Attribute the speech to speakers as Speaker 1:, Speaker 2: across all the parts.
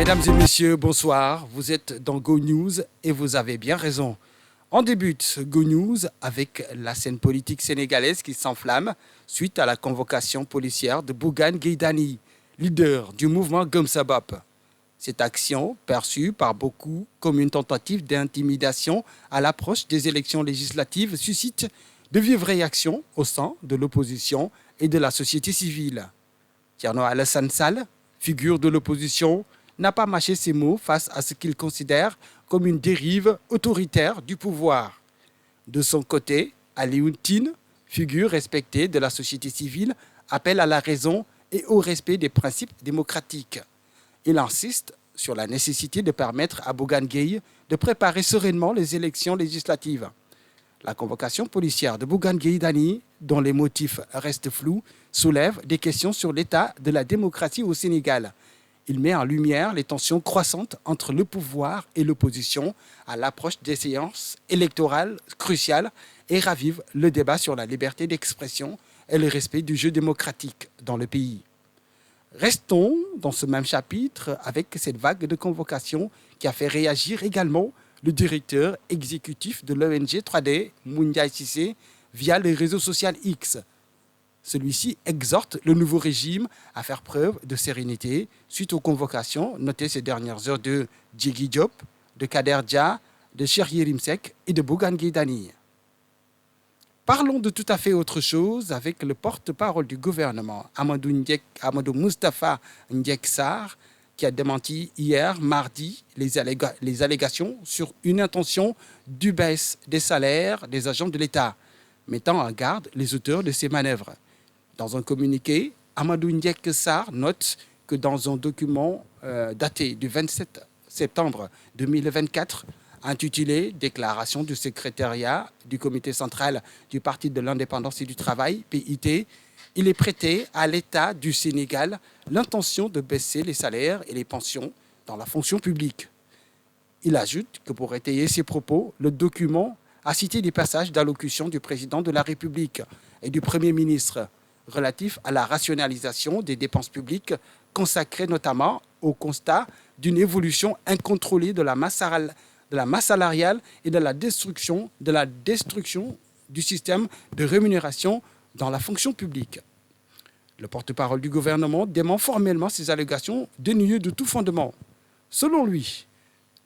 Speaker 1: Mesdames et messieurs, bonsoir. Vous êtes dans Go News et vous avez bien raison. On débute Go News avec la scène politique sénégalaise qui s'enflamme suite à la convocation policière de Bougane Gueye Dany, leader du mouvement Gëm Sa Bopp. Cette action, perçue par beaucoup comme une tentative d'intimidation à l'approche des élections législatives, suscite de vives réactions au sein de l'opposition et de la société civile. Thierno Alassane Sall, figure de l'opposition, n'a pas mâché ses mots face à ce qu'il considère comme une dérive autoritaire du pouvoir. De son côté, Alioune Tine, figure respectée de la société civile, appelle à la raison et au respect des principes démocratiques. Il insiste sur la nécessité de permettre à Bougane Gueye de préparer sereinement les élections législatives. La convocation policière de Bougane Gueye Dany, dont les motifs restent flous, soulève des questions sur l'état de la démocratie au Sénégal. Il met en lumière les tensions croissantes entre le pouvoir et l'opposition à l'approche des séances électorales cruciales et ravive le débat sur la liberté d'expression et le respect du jeu démocratique dans le pays. Restons dans ce même chapitre avec cette vague de convocation qui a fait réagir également le directeur exécutif de l'ONG 3D, Moundiaye Cissé, via les réseaux sociaux X. Celui-ci exhorte le nouveau régime à faire preuve de sérénité suite aux convocations notées ces dernières heures de Djigui Diop, de Kader Dia, de Cheikh Yérim Seck et de Bougane Gueye Dany. Parlons de tout à fait autre chose avec le porte-parole du gouvernement, Amadou Moustapha Ndiaye Sarr, qui a démenti hier, mardi, les allégations sur une intention de baisse des salaires des agents de l'État, mettant en garde les auteurs de ces manœuvres. Dans un communiqué, Amadou Ndiaye Sarr note que dans un document daté du 27 septembre 2024, intitulé Déclaration du secrétariat du comité central du Parti de l'indépendance et du travail, PIT, il est prêté à l'État du Sénégal l'intention de baisser les salaires et les pensions dans la fonction publique. Il ajoute que pour étayer ses propos, le document a cité des passages d'allocution du président de la République et du Premier ministre relatifs à la rationalisation des dépenses publiques, consacrées notamment au constat d'une évolution incontrôlée de la masse salariale et de la destruction du système de rémunération dans la fonction publique. Le porte-parole du gouvernement dément formellement ces allégations dénuées de tout fondement. Selon lui,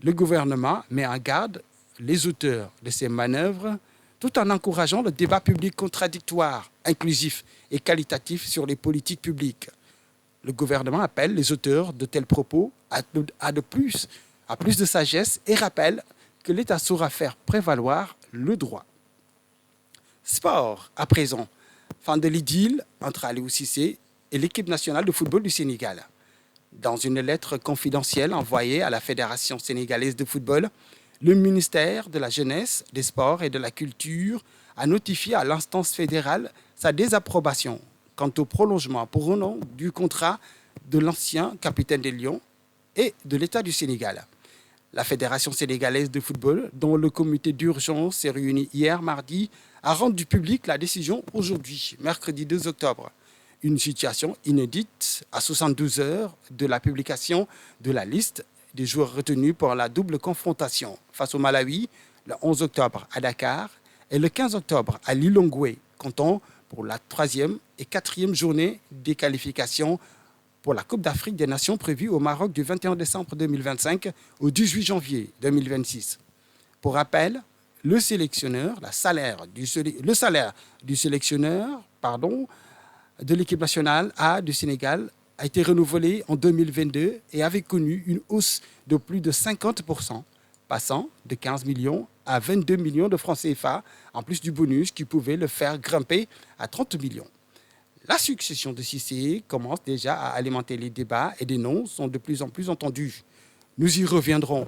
Speaker 1: le gouvernement met en garde les auteurs de ces manœuvres tout en encourageant le débat public contradictoire, inclusif et qualitatif sur les politiques publiques. Le gouvernement appelle les auteurs de tels propos à plus de sagesse et rappelle que l'État saura faire prévaloir le droit. Sport, à présent. Fin de l'idylle entre Aliou Cissé et l'équipe nationale de football du Sénégal. Dans une lettre confidentielle envoyée à la Fédération sénégalaise de football, le ministère de la Jeunesse, des Sports et de la Culture a notifié à l'instance fédérale sa désapprobation quant au prolongement pour un an du contrat de l'ancien capitaine des Lions et de l'État du Sénégal. La Fédération sénégalaise de football, dont le comité d'urgence s'est réuni hier mardi, a rendu publique la décision aujourd'hui, mercredi 2 octobre. Une situation inédite à 72 heures de la publication de la liste des joueurs retenus pour la double confrontation face au Malawi, le 11 octobre à Dakar et le 15 octobre à Lilongwe, comptant pour la 3e et 4e journée des qualifications pour la Coupe d'Afrique des Nations prévue au Maroc du 21 décembre 2025 au 18 janvier 2026. Pour rappel, le salaire du sélectionneur de l'équipe nationale A du Sénégal a été renouvelé en 2022 et avait connu une hausse de plus de 50%, passant de 15 millions à 22 millions de francs CFA, en plus du bonus qui pouvait le faire grimper à 30 millions. La succession de Cissé commence déjà à alimenter les débats et des noms sont de plus en plus entendus. Nous y reviendrons.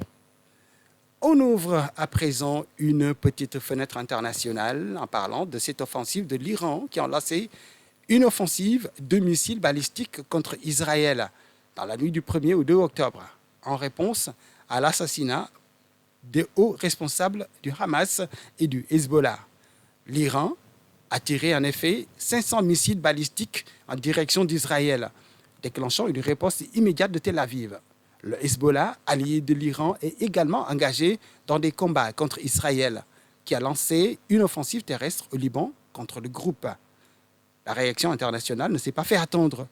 Speaker 1: On ouvre à présent une petite fenêtre internationale en parlant de cette offensive de l'Iran qui a lancé une offensive de missiles balistiques contre Israël dans la nuit du 1er au 2 octobre, en réponse à l'assassinat des hauts responsables du Hamas et du Hezbollah. L'Iran a tiré en effet 500 missiles balistiques en direction d'Israël, déclenchant une réponse immédiate de Tel Aviv. Le Hezbollah, allié de l'Iran, est également engagé dans des combats contre Israël, qui a lancé une offensive terrestre au Liban contre le groupe. La réaction internationale ne s'est pas fait attendre.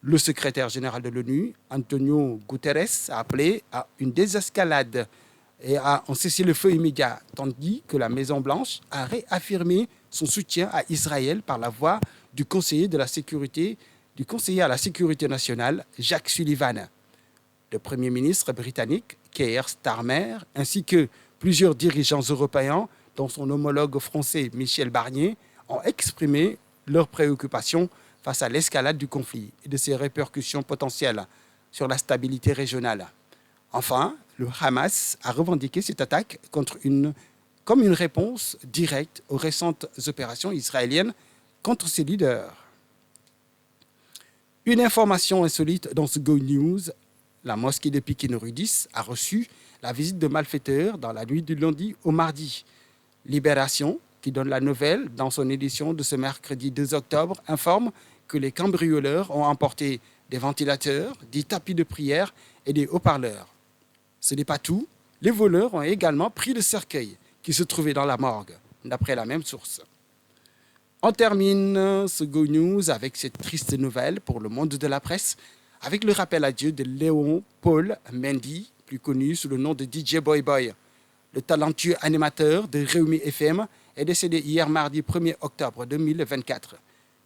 Speaker 1: Le secrétaire général de l'ONU, Antonio Guterres, a appelé à une désescalade et à un cessez-le-feu immédiat, tandis que la Maison-Blanche a réaffirmé son soutien à Israël par la voix du conseiller à la sécurité nationale, Jacques Sullivan. Le Premier ministre britannique, Keir Starmer, ainsi que plusieurs dirigeants européens, dont son homologue français Michel Barnier, ont exprimé leurs préoccupations face à l'escalade du conflit et de ses répercussions potentielles sur la stabilité régionale. Enfin, le Hamas a revendiqué cette attaque comme une réponse directe aux récentes opérations israéliennes contre ses leaders. Une information insolite dans ce Go News: la mosquée de Pikine-Rue 10 a reçu la visite de malfaiteurs dans la nuit du lundi au mardi. Libération, qui donne la nouvelle dans son édition de ce mercredi 2 octobre, informe que les cambrioleurs ont emporté des ventilateurs, des tapis de prière et des haut-parleurs. Ce n'est pas tout, les voleurs ont également pris le cercueil qui se trouvait dans la morgue, d'après la même source. On termine ce Go News avec cette triste nouvelle pour le monde de la presse, avec le rappel à Dieu de Léon Paul Mendy, plus connu sous le nom de DJ Boy Boy. Le talentueux animateur de Rewmi FM est décédé hier mardi 1er octobre 2024.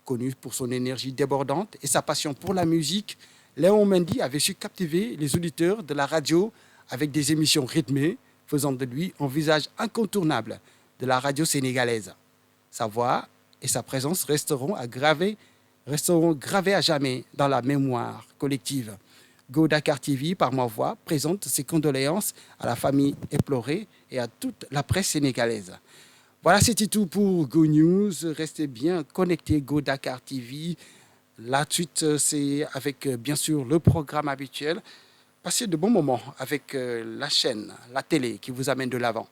Speaker 1: Connu pour son énergie débordante et sa passion pour la musique, Léon Mendy avait su captiver les auditeurs de la radio avec des émissions rythmées, faisant de lui un visage incontournable de la radio sénégalaise. Sa voix et sa présence resteront gravées à jamais dans la mémoire collective. Go Dakar TV, par ma voix, présente ses condoléances à la famille éplorée et à toute la presse sénégalaise. Voilà, c'était tout pour Go News. Restez bien connectés, Go Dakar TV. La suite, c'est avec, bien sûr, le programme habituel. Passez de bons moments avec la chaîne, la télé qui vous amène de l'avant.